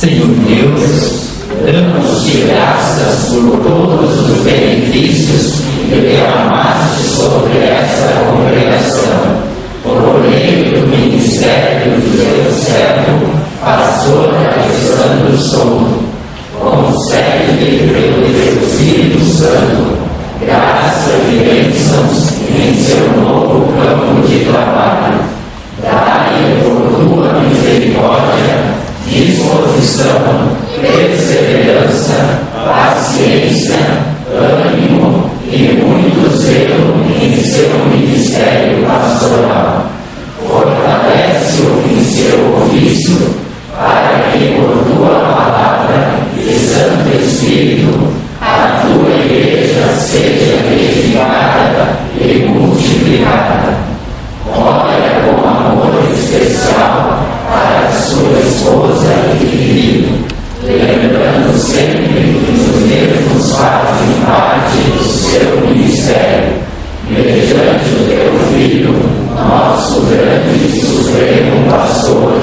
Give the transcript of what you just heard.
Senhor Deus, damos-te graças por todos os benefícios que derramaste sobre essa congregação, por meio do ministério do teu servo, pastor Alexandre Souto. Concede-lhe pelo teu Espírito Santo graça e bênçãos em seu novo campo de trabalho. Dai-lhe por tua misericórdia disposição, perseverança, paciência, ânimo e muito zelo em seu ministério pastoral. Fortalece-o em seu ofício, para que por tua palavra e Santo Espírito a tua igreja seja edificada e multiplicada. Olha com amor especial para sua esposa e filho, lembrando sempre que os mesmos fazem parte do seu ministério, mediante o teu Filho, nosso grande e supremo pastor,